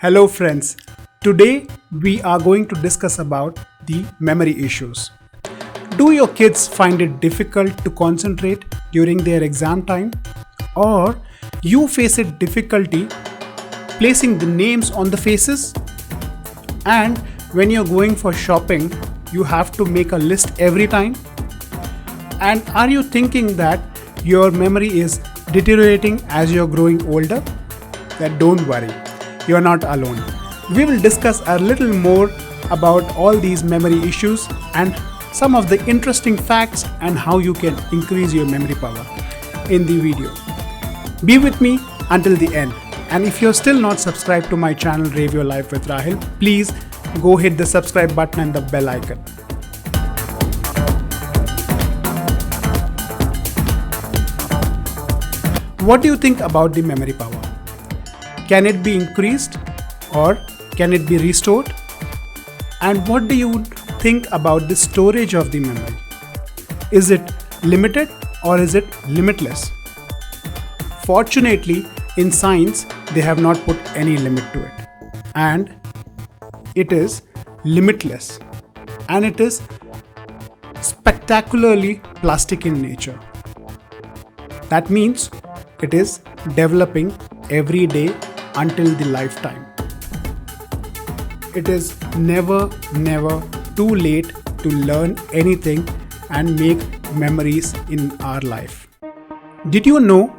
Hello friends, today we are going to discuss about the memory issues. Do your kids find it difficult to concentrate during their exam time? Or you face it difficulty placing the names on the faces? And when you're going for shopping, you have to make a list every time? And are you thinking that your memory is deteriorating as you're growing older? Then don't worry, you're not alone. We will discuss a little more about all these memory issues and some of the interesting facts and how you can increase your memory power in the video. Be with me until the end. And if you're still not subscribed to my channel Rave Your Life with Rahil, please go hit the subscribe button and the bell icon. What do you think about the memory power? Can it be increased or can it be restored? And what do you think about the storage of the memory? Is it limited or is it limitless? Fortunately, in science, they have not put any limit to it. And it is limitless. And it is spectacularly plastic in nature. That means it is developing every day until the lifetime. It is never too late to learn anything and make memories in our life. Did you know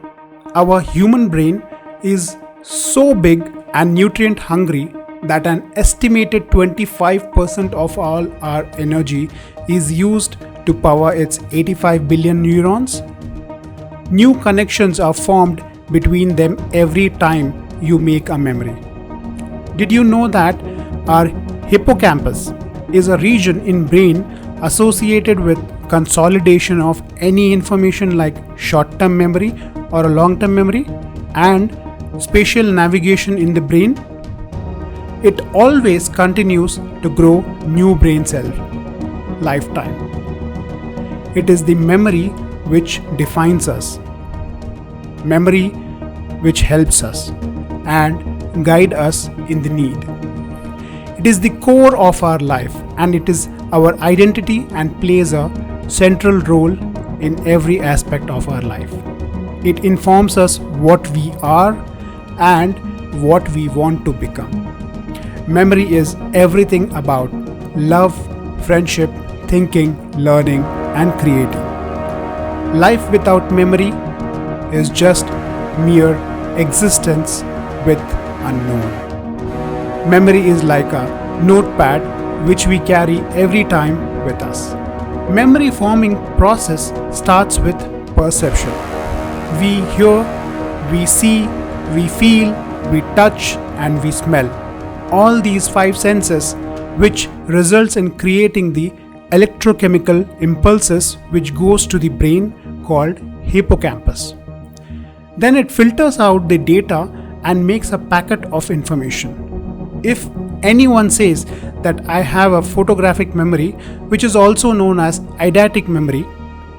our human brain is so big and nutrient hungry that an estimated 25% of all our energy is used to power its 85 billion neurons? New connections are formed between them every time you make a memory. Did you know that our hippocampus is a region in brain associated with consolidation of any information like short-term memory or a long-term memory and spatial navigation in the brain? It always continues to grow new brain cell lifetime. It is the memory which defines us, memory which helps us and guide us in the need. It is the core of our life and it is our identity and plays a central role in every aspect of our life. It informs us what we are and what we want to become. Memory is everything about love, friendship, thinking, learning, and creating. Life without memory is just mere existence with unknown. Memory is like a notepad which we carry every time with us. Memory forming process starts with perception. We hear, we see, we feel, we touch, and we smell. All these five senses which results in creating the electrochemical impulses which goes to the brain called hippocampus. Then it filters out the data and makes a packet of information. If anyone says that I have a photographic memory, which is also known as eidetic memory,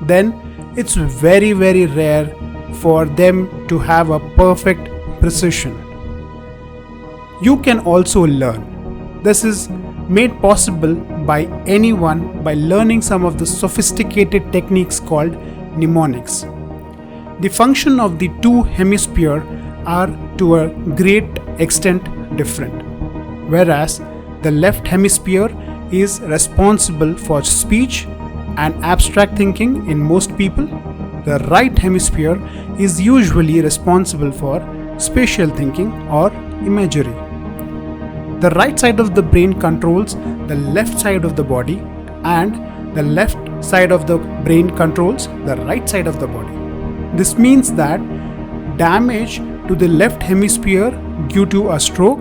then it's very rare for them to have a perfect precision. You can also learn. This is made possible by anyone by learning some of the sophisticated techniques called mnemonics. The function of the two hemispheres are to a great extent different. Whereas the left hemisphere is responsible for speech and abstract thinking in most people, the right hemisphere is usually responsible for spatial thinking or imagery. The right side of the brain controls the left side of the body and the left side of the brain controls the right side of the body. This means that damage to the left hemisphere due to a stroke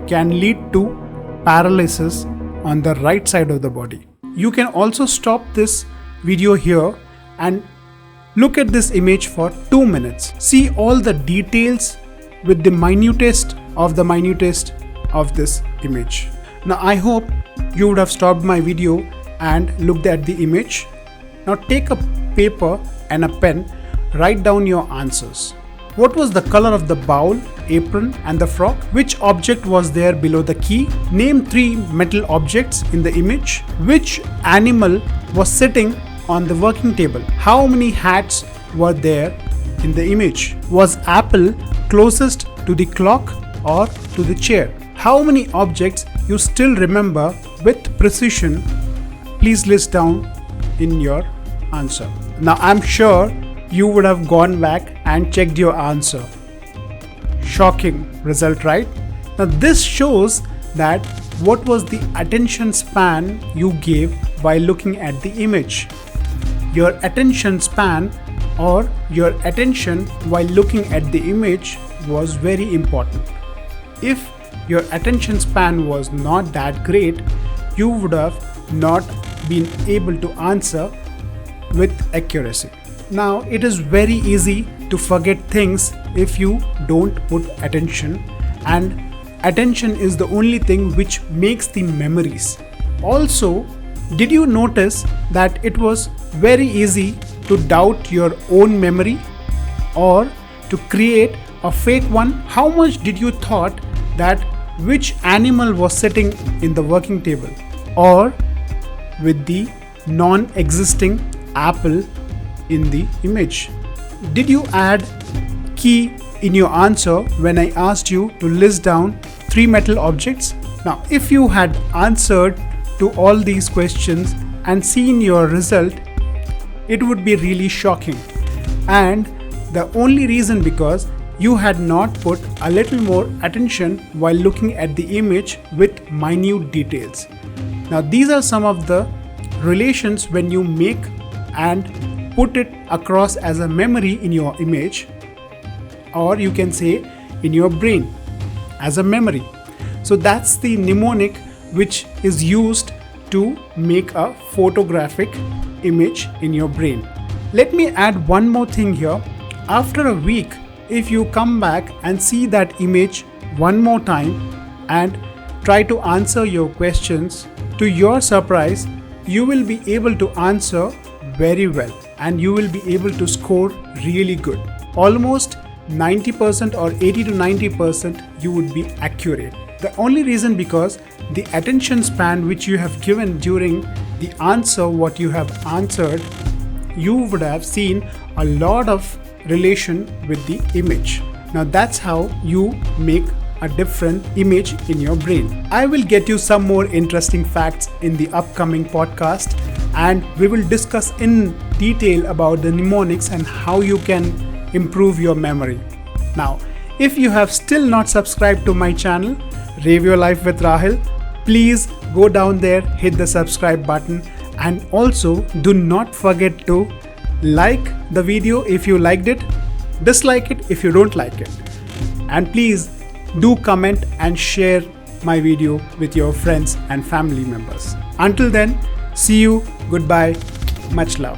can lead to paralysis on the right side of the body. You can also stop this video here and look at this image for 2 minutes. See all the details with the minutest of this image. Now I hope you would have stopped my video and looked at the image. Now take a paper and a pen, write down your answers. What was the color of the bowl, apron and the frog? Which object was there below the key? Name 3 metal objects in the image. Which animal was sitting on the working table? How many hats were there in the image? Was apple closest to the clock or to the chair? How many objects you still remember with precision? Please list down in your answer. Now I'm sure you would have gone back and checked your answer. Shocking result, right? Now this shows that what was the attention span you gave while looking at the image. Your attention span or your attention while looking at the image was very important. If your attention span was not that great, you would have not been able to answer with accuracy. Now it is very easy to forget things if you don't put attention, and attention is the only thing which makes the memories. Also, did you notice that it was very easy to doubt your own memory or to create a fake one? How much did you thought that which animal was sitting in the working table or with the non-existing apple in the image? Did you add key in your answer when I asked you to list down 3 metal objects? Now, if you had answered to all these questions and seen your result, it would be really shocking. And the only reason because you had not put a little more attention while looking at the image with minute details. Now, these are some of the relations when you make and put it across as a memory in your image, or you can say in your brain as a memory. So that's the mnemonic which is used to make a photographic image in your brain. Let me add one more thing here. After a week, if you come back and see that image one more time and try to answer your questions, to your surprise, you will be able to answer very well and you will be able to score really good. Almost 90% or 80 to 90% you would be accurate. The only reason because the attention span which you have given during the answer what you have answered, you would have seen a lot of relation with the image. Now that's how you make a different image in your brain. I will get you some more interesting facts in the upcoming podcast, and we will discuss in detail about the mnemonics and how you can improve your memory. Now, if you have still not subscribed to my channel, Rave Your Life with Rahil, please go down there, hit the subscribe button, and also do not forget to like the video if you liked it, dislike it if you don't like it, and please do comment and share my video with your friends and family members. Until then, see you, goodbye, much love.